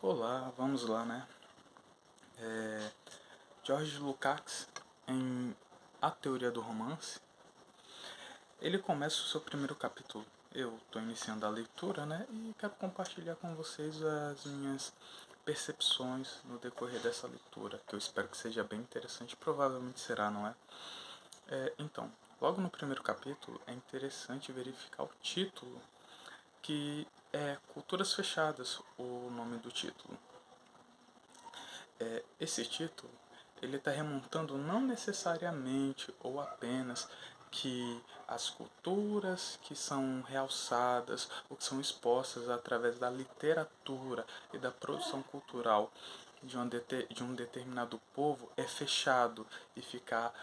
Olá, vamos lá, né? George Lukács, em A Teoria do Romance, ele começa o seu primeiro capítulo. Eu estou iniciando a leitura, né? E quero compartilhar com vocês as minhas percepções no decorrer dessa leitura, que eu espero que seja bem interessante. Provavelmente será, não é? Então, logo no primeiro capítulo, é interessante verificar o título, que é Culturas Fechadas, o nome do título. Esse título ele está remontando não necessariamente ou apenas que as culturas que são realçadas ou que são expostas através da literatura e da produção cultural de um determinado povo é fechado e ficar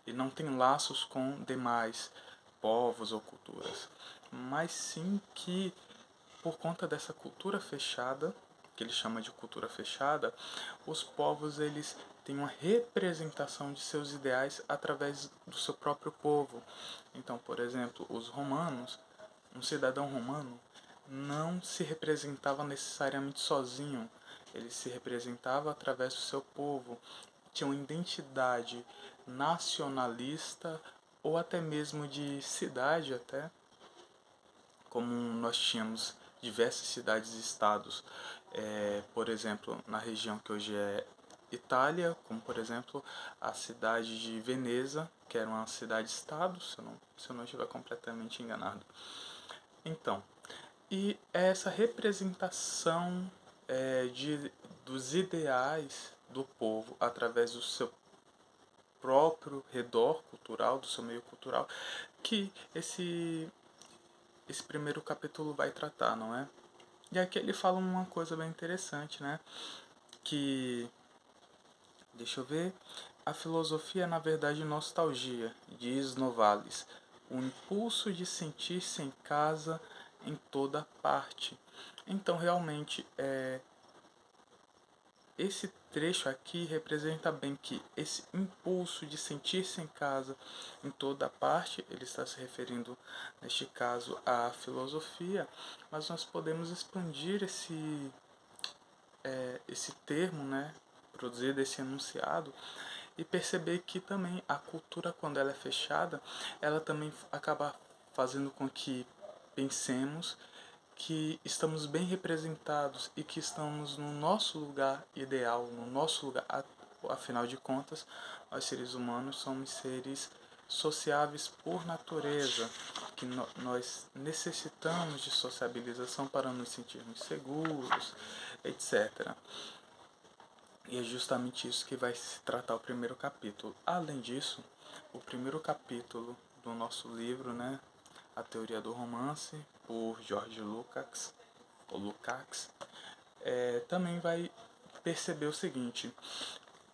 e não tem laços com demais povos ou culturas, mas sim que por conta dessa cultura fechada, que ele chama de cultura fechada, os povos eles têm uma representação de seus ideais através do seu próprio povo. Então, por exemplo, os romanos, um cidadão romano não se representava necessariamente sozinho, ele se representava através do seu povo, tinha uma identidade nacionalista ou até mesmo de cidade até, como nós tínhamos diversas cidades e estados, por exemplo, na região que hoje é Itália, como por exemplo a cidade de Veneza, que era uma cidade-estado, se eu não estiver completamente enganado. Então, e essa representação dos ideais do povo através do seu próprio redor cultural, do seu meio cultural, que esse primeiro capítulo vai tratar, não é? E aqui ele fala uma coisa bem interessante, né? Que, deixa eu ver, a filosofia é na verdade nostalgia, diz Novalis, o impulso de sentir-se em casa em toda parte. Então, realmente, esse trecho aqui representa bem que esse impulso de sentir-se em casa em toda parte, ele está se referindo, neste caso, à filosofia, mas nós podemos expandir esse termo, né, produzido, esse enunciado, e perceber que também a cultura, quando ela é fechada, ela também acaba fazendo com que pensemos que estamos bem representados e que estamos no nosso lugar ideal, no nosso lugar, afinal de contas, nós seres humanos somos seres sociáveis por natureza, que nós necessitamos de sociabilização para nos sentirmos seguros, etc. E é justamente isso que vai se tratar o primeiro capítulo. Além disso, o primeiro capítulo do nosso livro, né, A Teoria do Romance, por George Lukács, também vai perceber o seguinte: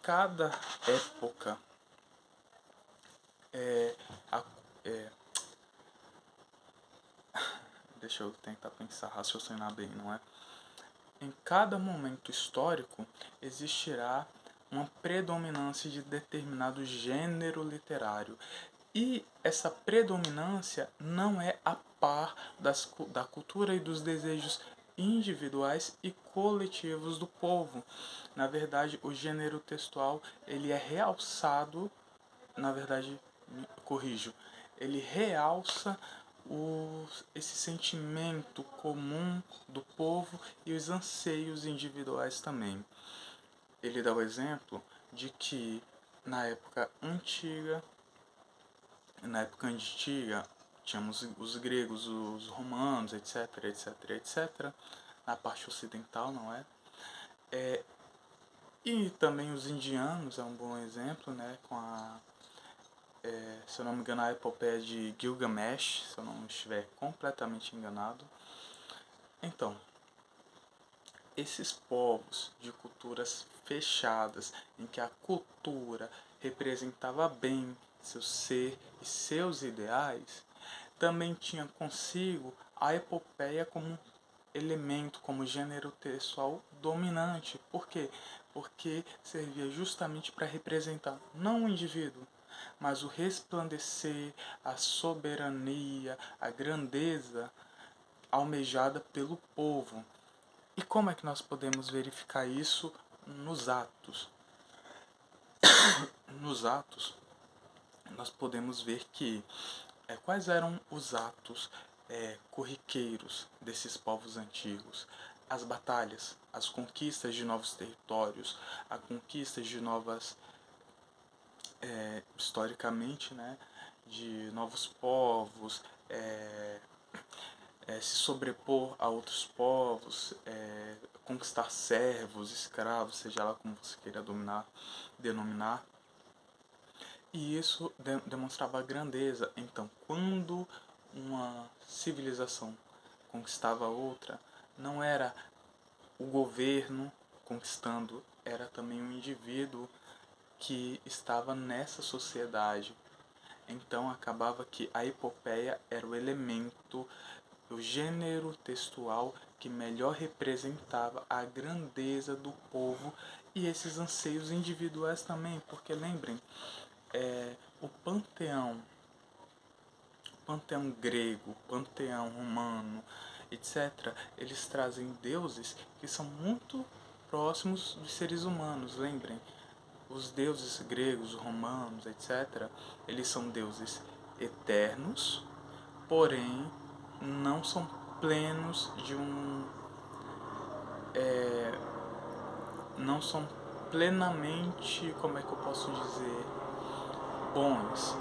cada época é, a, é, deixa eu tentar pensar, raciocinar bem, não é? Em cada momento histórico existirá uma predominância de determinado gênero literário. E essa predominância não é a par da cultura e dos desejos individuais e coletivos do povo. Na verdade, o gênero textual ele é realçado, na verdade, corrijo, ele realça esse sentimento comum do povo e os anseios individuais também. Ele dá o exemplo de que na época antiga tínhamos os gregos, os romanos, etc, etc, etc, na parte ocidental, não é? E também os indianos é um bom exemplo, né, com se eu não me engano, a epopeia de Gilgamesh, se eu não estiver completamente enganado. Então, esses povos de culturas fechadas, em que a cultura representava bem seu ser e seus ideais, também tinha consigo a epopeia como elemento, como gênero textual dominante. Por quê? Porque servia justamente para representar não o indivíduo, mas o resplandecer, a soberania, a grandeza almejada pelo povo. E como é que nós podemos verificar isso nos atos? Nos atos, nós podemos ver que quais eram os atos corriqueiros desses povos antigos? As batalhas, as conquistas de novos territórios, a conquista de novas, historicamente, né, de novos povos, se sobrepor a outros povos, conquistar servos, escravos, seja lá como você queira denominar. E isso demonstrava a grandeza. Então, quando uma civilização conquistava outra, não era o governo conquistando, era também o indivíduo que estava nessa sociedade. Então acabava que a epopeia era o elemento, o gênero textual que melhor representava a grandeza do povo e esses anseios individuais também, porque lembrem, o panteão grego, panteão romano, etc., eles trazem deuses que são muito próximos dos seres humanos, lembrem. Os deuses gregos, romanos, etc., eles são deuses eternos, porém não são plenos de um. Não são plenamente, como é que eu posso dizer, bons,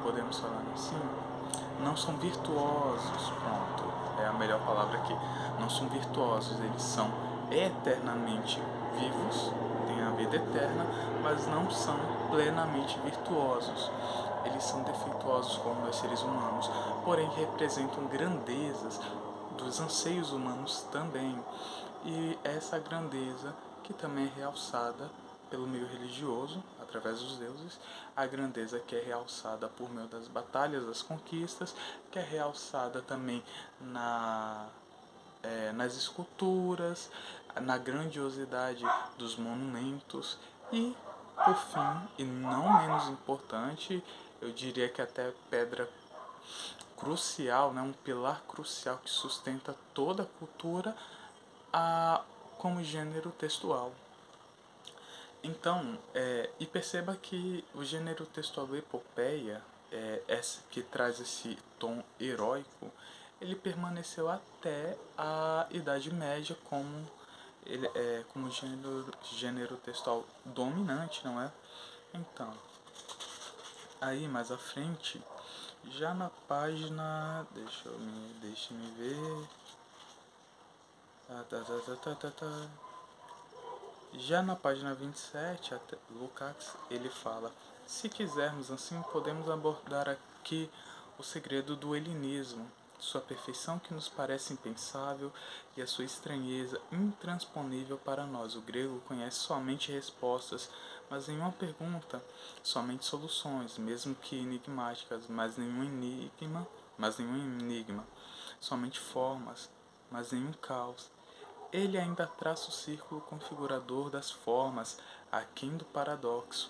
podemos falar assim. Não são virtuosos, pronto, é a melhor palavra aqui. Não são virtuosos, eles são eternamente vivos, têm a vida eterna, mas não são plenamente virtuosos. Eles são defeituosos como nós seres humanos, porém representam grandezas dos anseios humanos também. E essa grandeza que também é realçada pelo meio religioso, através dos deuses, a grandeza que é realçada por meio das batalhas, das conquistas, que é realçada também nas esculturas, na grandiosidade dos monumentos e, por fim, e não menos importante, eu diria que até pedra crucial, né, um pilar crucial que sustenta toda a cultura como gênero textual. Então, e perceba que o gênero textual epopeia, que traz esse tom heróico, ele permaneceu até a Idade Média como gênero textual dominante, não é? Então, aí mais à frente, já na página, deixe-me ver, já na página 27, Lukács ele fala: se quisermos assim, podemos abordar aqui o segredo do helenismo, sua perfeição que nos parece impensável e a sua estranheza intransponível para nós. O grego conhece somente respostas, mas nenhuma pergunta, somente soluções, mesmo que enigmáticas, mas nenhum enigma, somente formas, mas nenhum caos. Ele ainda traça o círculo configurador das formas, aquém do paradoxo,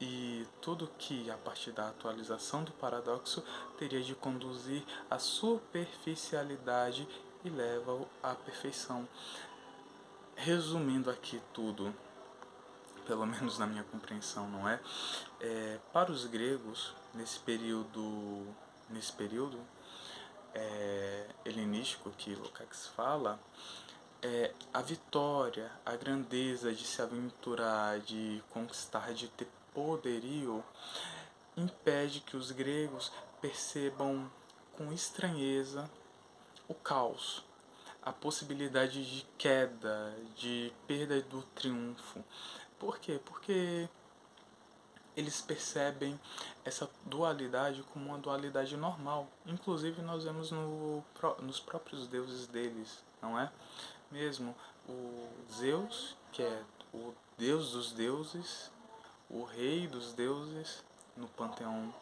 e tudo que, a partir da atualização do paradoxo, teria de conduzir à superficialidade e leva-o à perfeição. Resumindo aqui tudo, pelo menos na minha compreensão, não é? Para os gregos, nesse período helenístico que Lukács fala, a vitória, a grandeza de se aventurar, de conquistar, de ter poderio, impede que os gregos percebam com estranheza o caos, a possibilidade de queda, de perda do triunfo. Por quê? Porque eles percebem essa dualidade como uma dualidade normal. Inclusive nós vemos nos próprios deuses deles, não é? Mesmo o Zeus, que é o deus dos deuses, o rei dos deuses no panteão,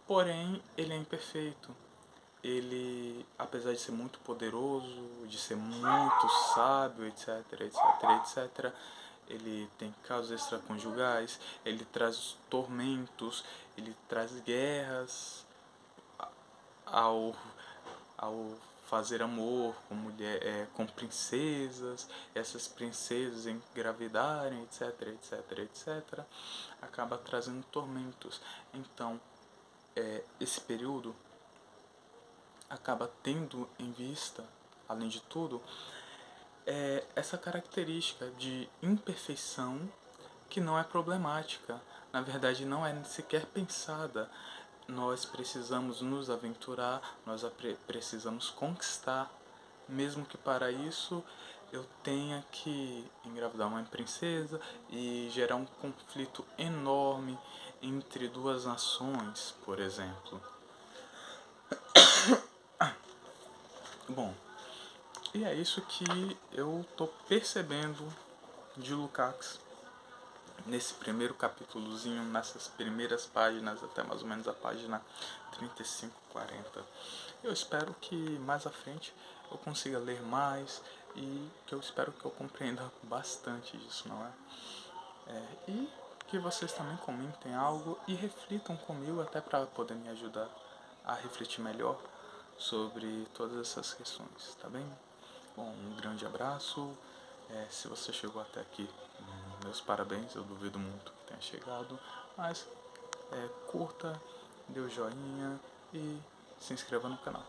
porém ele é imperfeito. Ele, apesar de ser muito poderoso, de ser muito sábio, etc, etc, etc, ele tem casos extraconjugais, ele traz tormentos, ele traz guerras ao fazer amor com mulher, com princesas, essas princesas engravidarem, etc, etc, etc, acaba trazendo tormentos. Então, esse período acaba tendo em vista, além de tudo, essa característica de imperfeição que não é problemática, na verdade não é sequer pensada. Nós precisamos nos aventurar, nós precisamos conquistar, mesmo que para isso eu tenha que engravidar uma princesa e gerar um conflito enorme entre duas nações, por exemplo. Bom, e é isso que eu tô percebendo de Lukács nesse primeiro capítulozinho, nessas primeiras páginas, até mais ou menos a página 35, 40. Eu espero que mais à frente eu consiga ler mais e que eu espero que eu compreenda bastante disso, não é? E que vocês também comentem algo e reflitam comigo até para poder me ajudar a refletir melhor sobre todas essas questões, tá bem? Bom, um grande abraço. Se você chegou até aqui, meus parabéns. Eu duvido muito que tenha chegado, mas curta, dê o joinha e se inscreva no canal.